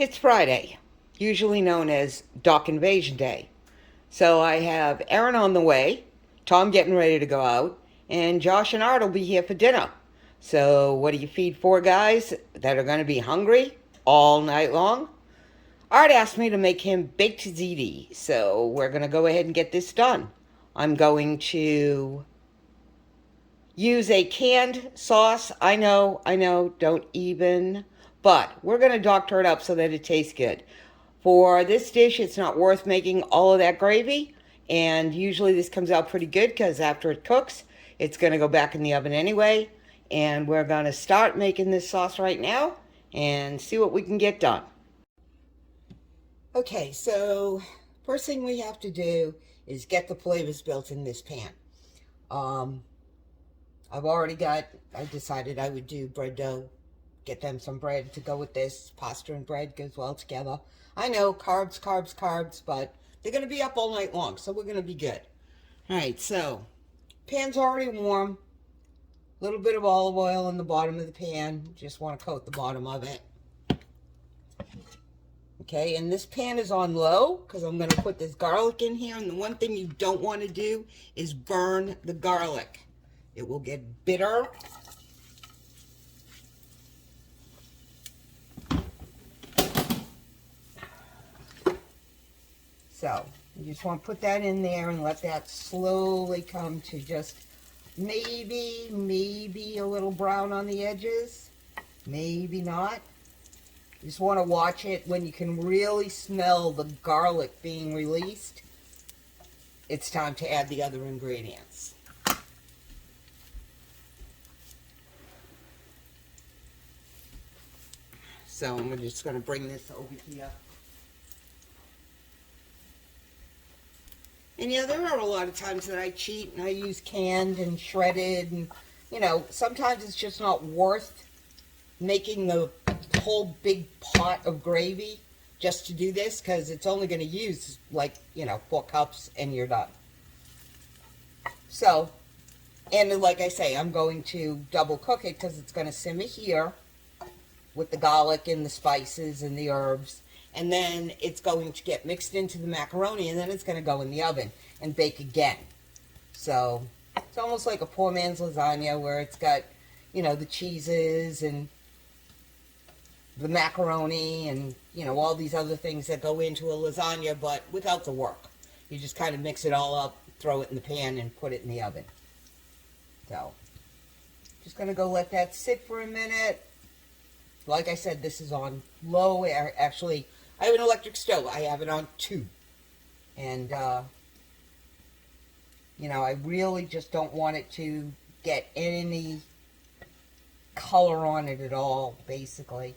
It's Friday, usually known as Dock Invasion Day. So I have Aaron on the way, Tom getting ready to go out, and Josh and Art will be here for dinner. So, what do you feed four guys that are going to be hungry all night long? Art asked me to make him baked ziti, so we're going to go ahead and get this done. I'm going to use a canned sauce. I know, don't even. But we're going to doctor it up so that it tastes good. For this dish, it's not worth making all of that gravy. And usually this comes out pretty good because after it cooks, it's going to go back in the oven anyway. And we're going to start making this sauce right now and see what we can get done. Okay, so first thing we have to do is get the flavors built in this pan. Um, I decided I would do bread dough, get them some bread to go with this. Pasta and bread goes well together. I know, carbs, carbs, carbs, but they're going to be up all night long, so we're going to be good. All right, so pan's already warm. A little bit of olive oil in the bottom of the pan. Just want to coat the bottom of it. Okay, and this pan is on low because I'm going to put this garlic in here. And the one thing you don't want to do is burn the garlic. It will get bitter. So you just want to put that in there and let that slowly come to just maybe a little brown on the edges. Maybe not. You just want to watch it when you can really smell the garlic being released. It's time to add the other ingredients. So I'm just going to bring this over here. And yeah, there are a lot of times that I cheat and I use canned and shredded, and sometimes it's just not worth making the whole big pot of gravy just to do this, because it's only going to use 4 cups and you're done. So, and like I say, I'm going to double cook it because it's going to simmer here with the garlic and the spices and the herbs. And then it's going to get mixed into the macaroni, and then it's going to go in the oven and bake again. So it's almost like a poor man's lasagna, where it's got, the cheeses and the macaroni and, all these other things that go into a lasagna, but without the work. You just kind of mix it all up, throw it in the pan, and put it in the oven. So just going to go let that sit for a minute. Like I said, this is on low air. Actually, I have an electric stove. I have it on 2. And, I really just don't want it to get any color on it at all, basically.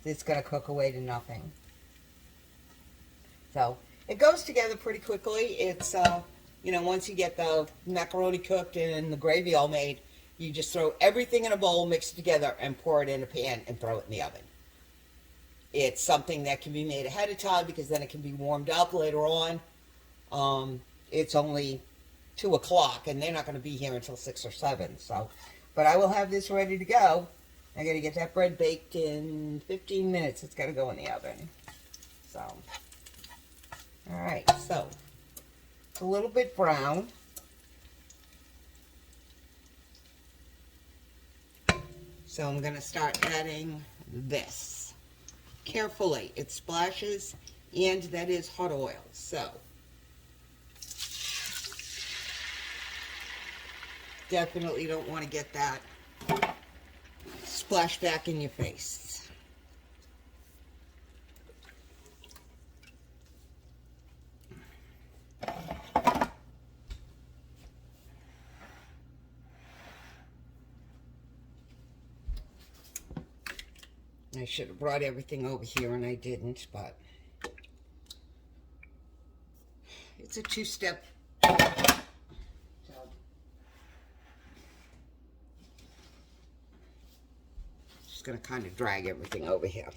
It's going to cook away to nothing. So, it goes together pretty quickly. It's, once you get the macaroni cooked and the gravy all made, you just throw everything in a bowl, mix it together, and pour it in a pan and throw it in the oven. It's something that can be made ahead of time because then it can be warmed up later on. It's only 2 o'clock, and they're not going to be here until 6 or 7. So, but I will have this ready to go. I got to get that bread baked in 15 minutes. It's got to go in the oven. So, all right. So, it's a little bit brown. So I'm going to start adding this. Carefully, it splashes, and that is hot oil. So, definitely don't want to get that splash back in your face. I should have brought everything over here, and I didn't, but it's a 2-step. So, just going to kind of drag everything over here.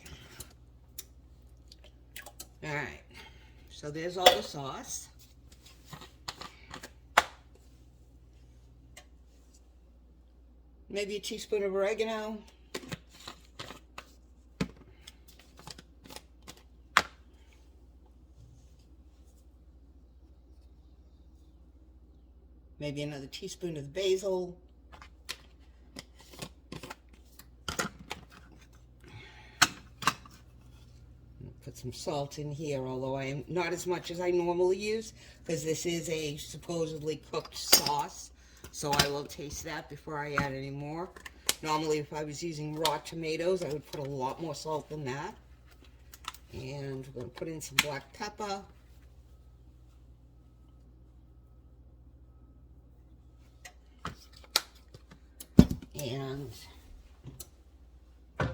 All right, so there's all the sauce. Maybe a teaspoon of oregano. maybe another teaspoon of the basil. Put some salt in here, although I am not as much as I normally use, because this is a supposedly cooked sauce. So I will taste that before I add any more. Normally, if I was using raw tomatoes, I would put a lot more salt than that. And we're going to put in some black pepper. And here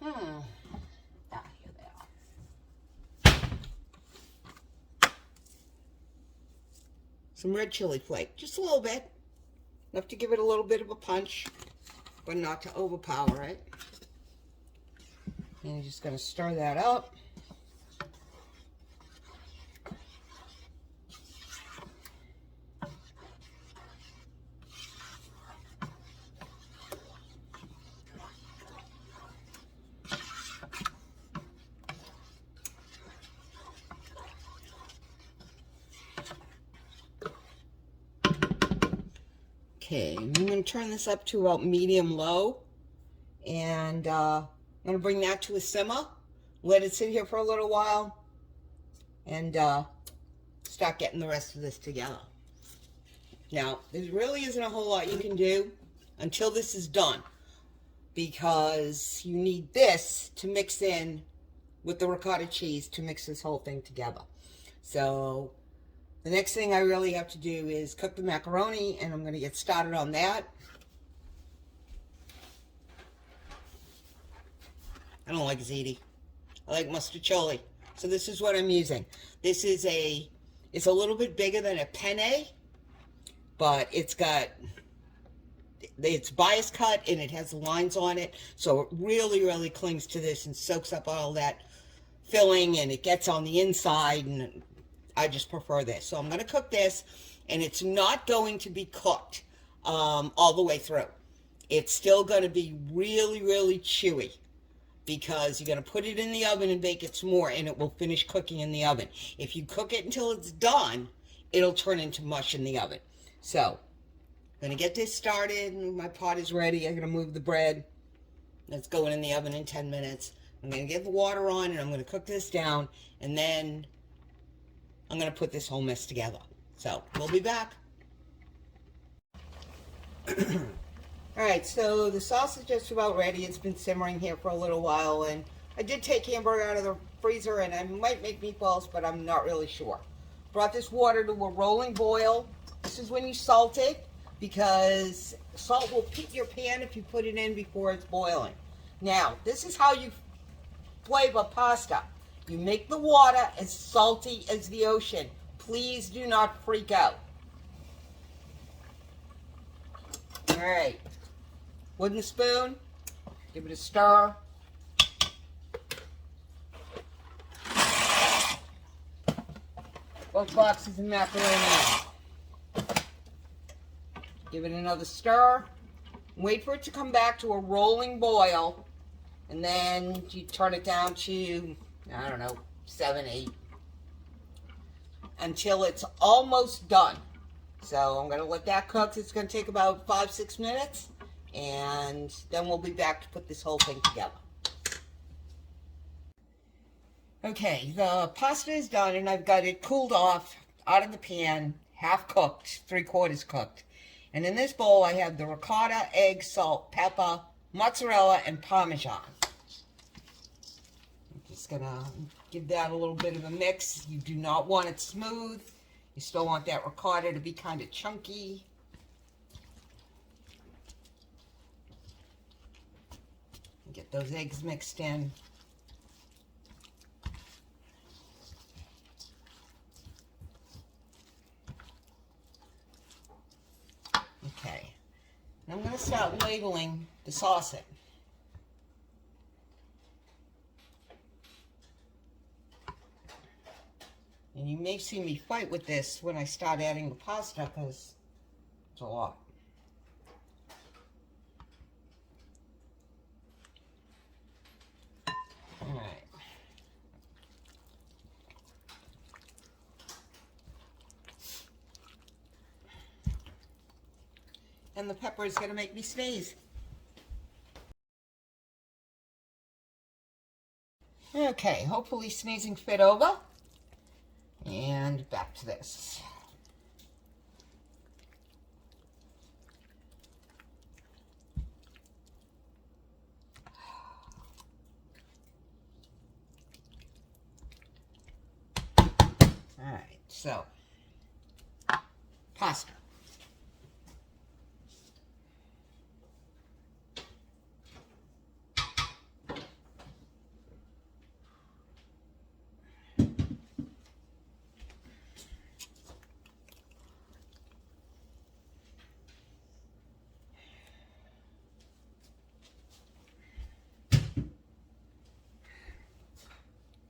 they are. Some red chili flake, just a little bit. Enough to give it a little bit of a punch, but not to overpower it. And you're just going to stir that up. Okay, I'm going to turn this up to about medium-low, and I'm going to bring that to a simmer, let it sit here for a little while, and start getting the rest of this together. Now, there really isn't a whole lot you can do until this is done, because you need this to mix in with the ricotta cheese to mix this whole thing together. So the next thing I really have to do is cook the macaroni, and I'm going to get started on that. I don't like ziti. I like mustard chili. So this is what I'm using. This is it's a little bit bigger than a penne, but it's bias cut and it has lines on it. So it really, really clings to this and soaks up all that filling, and it gets on the inside, and I just prefer this. So I'm going to cook this, and it's not going to be cooked all the way through. It's still going to be really, really chewy, because you're going to put it in the oven and bake it some more, and it will finish cooking in the oven. If you cook it until it's done, it'll turn into mush in the oven. So I'm going to get this started. My pot is ready. I'm going to move the bread. That's going in the oven in 10 minutes. I'm going to get the water on, and I'm going to cook this down, and then I'm going to put this whole mess together. So we'll be back. Alright, so the sauce is just about ready. It's been simmering here for a little while, and I did take hamburger out of the freezer, and I might make meatballs, but I'm not really sure. Brought this water to a rolling boil. This is when you salt it, because salt will peat your pan if you put it in before it's boiling. Now, this is how you flavor pasta. You make the water as salty as the ocean. Please do not freak out. Alright. Wooden spoon. Give it a stir. Both boxes of macaroni in. Give it another stir. Wait for it to come back to a rolling boil. And then you turn it down to, I don't know, 7, 8. Until it's almost done. So I'm going to let that cook. It's going to take about 5-6 minutes. And then we'll be back to put this whole thing together. Okay, the pasta is done, and I've got it cooled off out of the pan, half cooked, 3/4 cooked. And in this bowl I have the ricotta, egg, salt, pepper, mozzarella, and Parmesan. I'm just going to give that a little bit of a mix. You do not want it smooth. You still want that ricotta to be kind of chunky. Get those eggs mixed in. Okay. And I'm going to start labeling the sauce in. And you may see me fight with this when I start adding the pasta, because it's a lot. Alright. and the pepper is going to make me sneeze. Okay, hopefully sneezing fit over. And back to this. Alright, so pasta.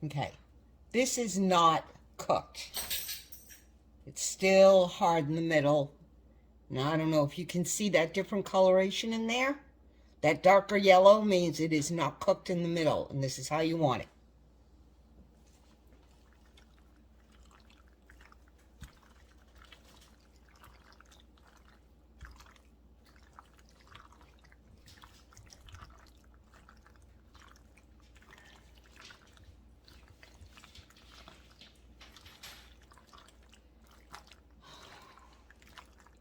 Okay, this is not cooked. It's still hard in the middle. Now, I don't know if you can see that different coloration in there. That darker yellow means it is not cooked in the middle, and this is how you want it.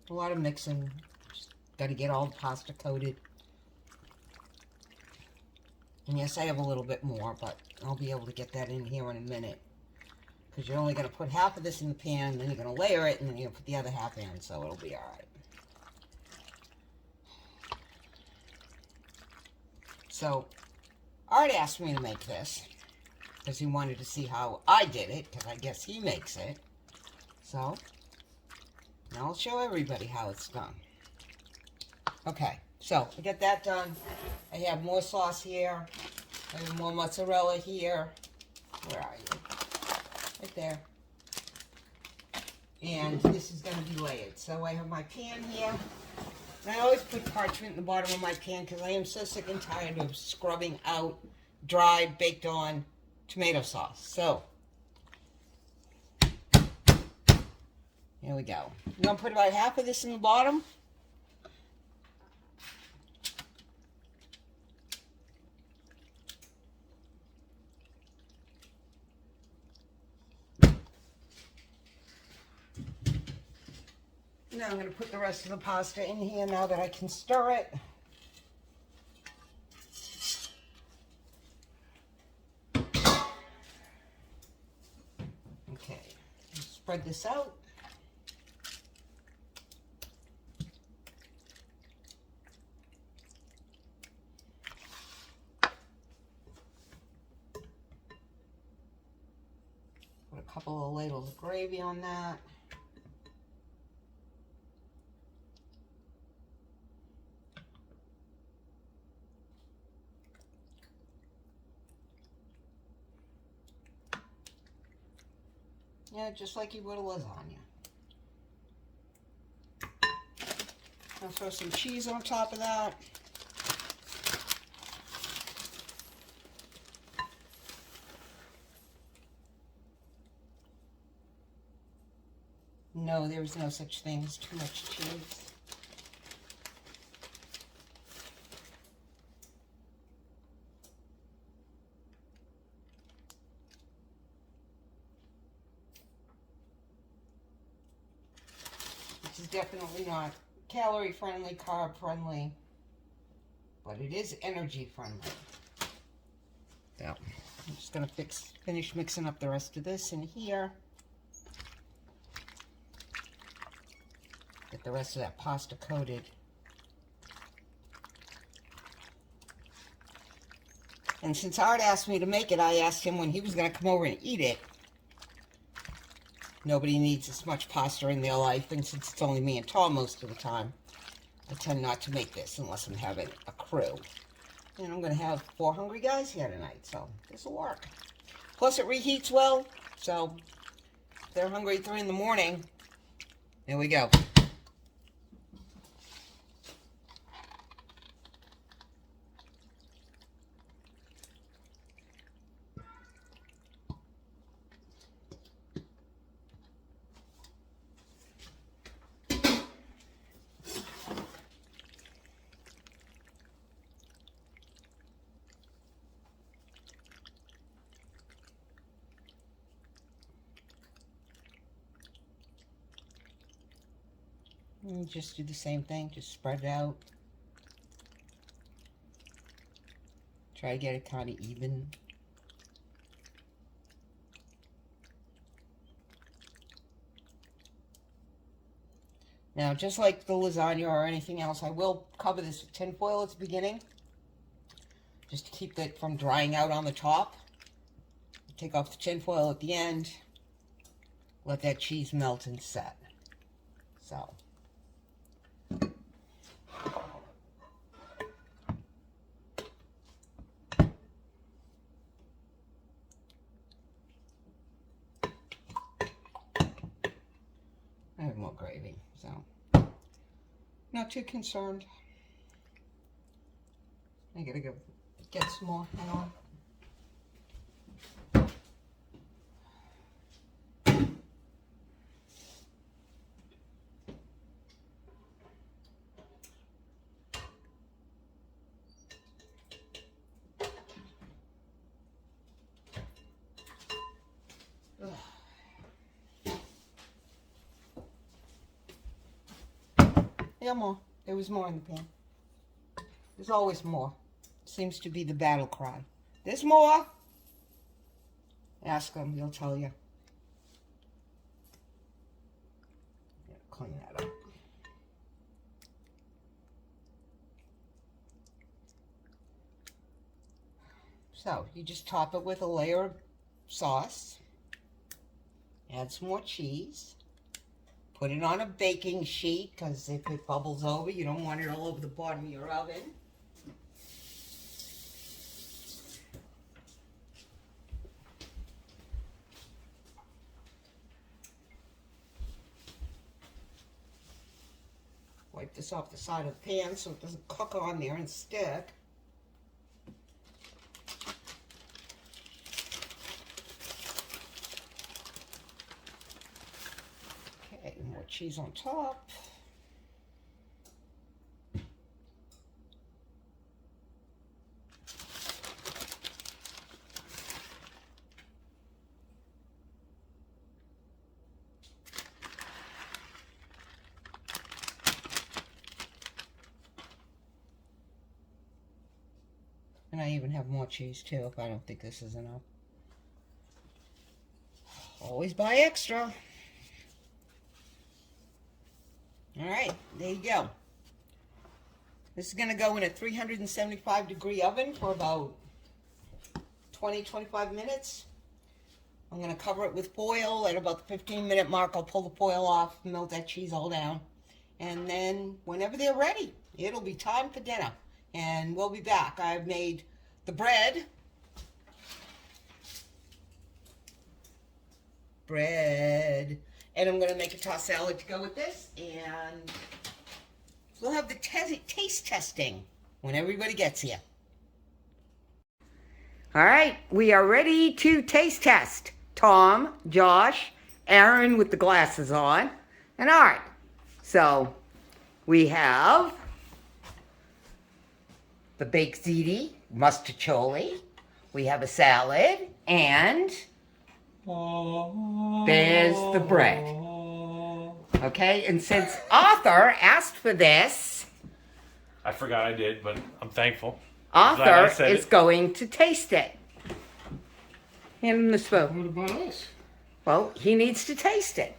A lot of mixing. Just got to get all the pasta coated. And yes, I have a little bit more, but I'll be able to get that in here in a minute. Because you're only going to put half of this in the pan, then you're going to layer it, and then you're going to put the other half in, so it'll be alright. So, Art asked me to make this, because he wanted to see how I did it, because I guess he makes it. So, now I'll show everybody how it's done. Okay, so I get that done. I have more sauce here. I have more mozzarella here. Where are you? Right there. And this is going to be layered. So I have my pan here. And I always put parchment in the bottom of my pan because I am so sick and tired of scrubbing out dried, baked on tomato sauce. So, here we go. I'm going to put about half of this in the bottom. Now I'm going to put the rest of the pasta in here now that I can stir it. Okay, spread this out. Put a couple of ladles of gravy on that. Yeah, just like you would a lasagna. I'll throw some cheese on top of that. No, there's no such thing as too much cheese. This is definitely not calorie friendly, carb friendly, but it is energy friendly. So I'm just going to finish mixing up the rest of this in here. Get the rest of that pasta coated. And since Art asked me to make it, I asked him when he was going to come over and eat it. Nobody needs as much pasta in their life, and since it's only me and Tom most of the time, I tend not to make this unless I'm having a crew. And I'm going to have 4 hungry guys here tonight, so this will work. Plus it reheats well, so if they're hungry at 3 in the morning, there we go. And just do the same thing, just spread it out. Try to get it kind of even. Now, just like the lasagna or anything else, I will cover this with tin foil at the beginning, just to keep it from drying out on the top. Take off the tin foil at the end, let that cheese melt and set. So. I have more gravy, so not too concerned. I gotta go get some more. Hang on. Yeah, more. There was more in the pan. There's always more. Seems to be the battle cry. There's more. Ask them, they'll tell you. Clean that up. So, you just top it with a layer of sauce. Add some more cheese. Put it on a baking sheet, because if it bubbles over, you don't want it all over the bottom of your oven. Wipe this off the side of the pan so it doesn't cook on there and stick. Okay, more cheese on top. And I even have more cheese too, if I don't think this is enough. Always buy extra. Alright, there you go. This is going to go in a 375-degree oven for about 20-25 minutes. I'm going to cover it with foil. At about the 15-minute mark, I'll pull the foil off, melt that cheese all down. And then whenever they're ready, it'll be time for dinner. And we'll be back. I've made the bread. And I'm going to make a tossed salad to go with this. And we'll have the taste testing when everybody gets here. All right, we are ready to taste test. Tom, Josh, Aaron with the glasses on, and Art. So we have the baked ziti, mustacholi. We have a salad, and there's the bread. Okay, and since Arthur asked for this, I forgot I did, but I'm thankful. Arthur is going to taste it. Hand him the spoon. What about us? Well, he needs to taste it.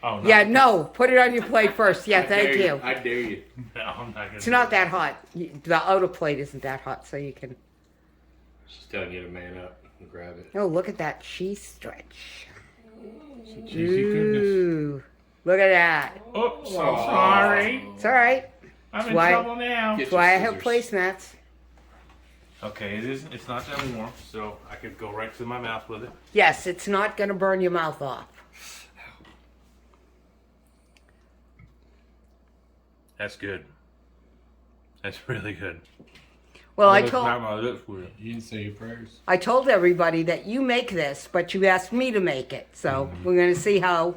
Oh, no. Yeah, no, put it on your plate first. Yeah, thank you. I dare you. No, I'm not gonna It's not that hot. The outer plate isn't that hot, so you can... She's telling you to man up and grab it. Oh, look at that cheese stretch. Some cheesy goodness. Ooh, look at that. Oh, so sorry. It's all right. I'm in Why- trouble now. Get That's why I your have scissors. placemats. Okay, it's not that warm, so I could go right to my mouth with it. Yes, it's not going to burn your mouth off. That's good. That's really good. Well, It's not my lips with it. You didn't say your prayers. I told everybody that you make this, but you asked me to make it. So we're going to see how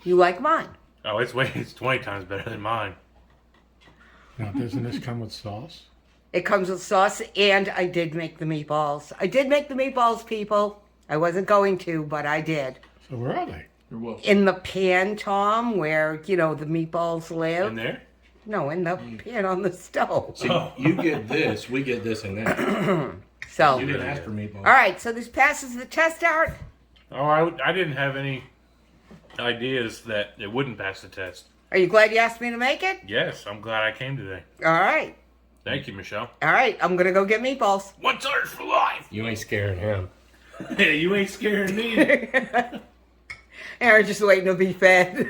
you like mine. Oh, it's 20 times better than mine. Now, doesn't this come with sauce? It comes with sauce, and I did make the meatballs. I did make the meatballs, people. I wasn't going to, but I did. So where are they? Or what? in the pan, Tom, where, the meatballs live. In there? No, in the pan on the stove. See, you get this, we get this and that. So, You didn't ask for meatballs. all right, so this passes the test, Art? Oh, I didn't have any ideas that it wouldn't pass the test. Are you glad you asked me to make it? Yes, I'm glad I came today. All right. Thank you, Michelle. All right, I'm going to go get meatballs. What's ours for life? You ain't scaring him. Hey, you ain't scaring me. Aaron's just waiting to be fed.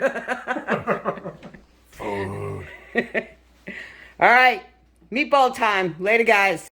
Food. All right, meatball time. Later, guys.